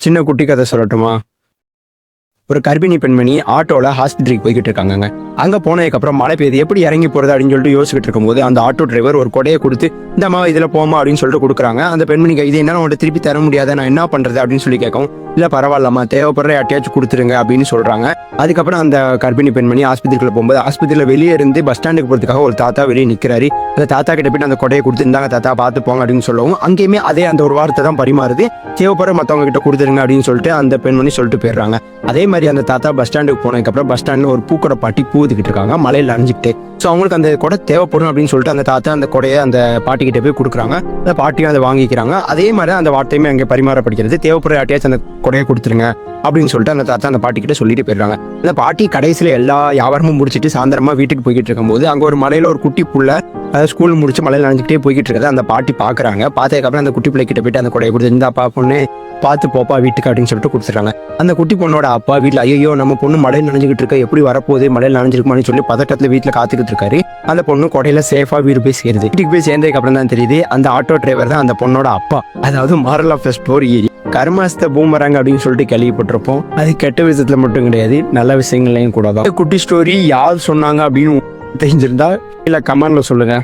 சின்ன குட்டி கதை சொல்லட்டுமா? ஒரு கர்ப்பிணி பெண்மணி ஆட்டோல ஹாஸ்பிட்டலுக்கு போய்கிட்டு இருக்காங்க. அங்க போனதுக்கப்புறம் மழை பெய்யுது, எப்படி இறங்கி போறது அப்படின்னு சொல்லிட்டு யோசிச்சுட்டு இருக்கும்போது அந்த ஆட்டோ டிரைவர் ஒரு கொடையை கொடுத்து இந்தம்மா இதுல போமா அப்படின்னு சொல்லிட்டு கொடுக்குறாங்க. அந்த பெண்மணிக்கு இது என்ன உங்கள்கிட்ட திருப்பி தர முடியாத, நான் என்ன பண்றது அப்படின்னு சொல்லி கேட்கவும், இல்ல பரவாயில்லம்மா தேவைப்படுற யார்ட்டையாச்சும் கொடுத்துருங்க அப்படின்னு சொல்றாங்க. அதுக்கப்புறம் அந்த கர்ப்பிணி பெண்மணி ஆஸ்பத்திரிக்குள்ள போகும்போது ஆஸ்பத்திரியில வெளியே இருந்து பஸ் ஸ்டாண்டுக்கு போறதுக்காக ஒரு தாத்தா வெளியே நிற்கிறாரு. அந்த தாத்தா கிட்ட போயிட்டு அந்த கொடையை கொடுத்து இந்தாங்க தாத்தா பார்த்து போங்க அப்படின்னு சொல்லவும் அங்கேயுமே அதே அந்த ஒரு வார்த்தை தான் பரிமாறுது, தேவைப்படுற மற்றவங்க கிட்ட கொடுத்துருங்க அப்படின்னு சொல்லிட்டு அந்த பெண்மணி சொல்லிட்டு போயிடுறாங்க. அதே மாதிரி அந்த தாத்தா பஸ் ஸ்டாண்டுக்கு போனதுக்கப்புறம் பஸ் ஸ்டாண்டில் ஒரு பூக்கடை பாட்டி பூத்துக்கிட்டு இருக்காங்க மலையில் அணிஞ்சிக்கிட்டு. ஸோ அவங்களுக்கு அந்த கொடை தேவைப்படும் அப்படின்னு சொல்லிட்டு அந்த தாத்தா அந்த கொடையை அந்த பாட்டிக்கிட்ட போய் கொடுக்குறாங்க. அந்த பாட்டியும் அதை வாங்கிக்கிறாங்க. அதே மாதிரி அந்த வார்த்தையுமே அங்கே பரிமாறப்படுகிறது, தேவைப்படுற யார்ட்டையாச்சும் அந்த கொடையை கொடுத்துருங்க அப்படின்னு சொல்லிட்டு அந்த தாத்தா அந்த பாட்டிக்கிட்ட சொல்லிட்டு போயிடுறாங்க. அந்த பாட்டி கடைசியில் எல்லா வியாபாரமும் முடிச்சுட்டு சாயந்தரமா வீட்டுக்கு போய்கிட்டு இருக்கும்போது அங்கே ஒரு மலையில் ஒரு குட்டி புள்ள அதாவது ஸ்கூல் முடிச்சு மலையில் நினைஞ்சிக்கிட்டே போய்கிட்டு இருக்கிறத அந்த பாட்டி பார்க்குறாங்க. பார்த்ததுக்கப்புறம் அந்த குட்டி பிள்ளைகிட்ட போயிட்டு அந்த கொடையை கொடுத்து இந்தாப்பா பொண்ணு பார்த்து போப்பா வீட்டுக்கு அப்படின்னு சொல்லிட்டு கொடுத்துட்றாங்க. அந்த குட்டி பொண்ணோட அப்பா வீட்டில் ஐயோ நம்ம பொண்ணு மலையில் நனைஞ்சிக்கிட்டு இருக்க, எப்படி வரப்போகுது மலையில் நனைஞ்சிருக்குமான்னு சொல்லி பதட்டத்தில் வீட்டில் காத்துக்கிட்டு இருக்காரு. அந்த பொண்ணு கொடையில சேஃபாக வீடு போய் சேருது. வீட்டுக்கு போய் சேர்ந்ததுக்கு அப்புறம் தான் தெரியுது அந்த ஆட்டோ டிரைவர் தான் அந்த பொண்ணோட அப்பா. அதாவது மாரல் ஆஃப் த ஸ்டோரி, கர்மாஸ்த பூமராங்க அப்படின்னு சொல்லிட்டு கேள்விப்பட்டிருப்போம். அது கெட்ட விஷயத்துல மட்டும் கிடையாது, நல்ல விஷயங்கள்லையும் கூட தான். குட்டி ஸ்டோரி யார் சொன்னாங்க அப்படின்னு தெரிஞ்சிருந்தா இல்லை கமெண்ட்ல சொல்லுங்க.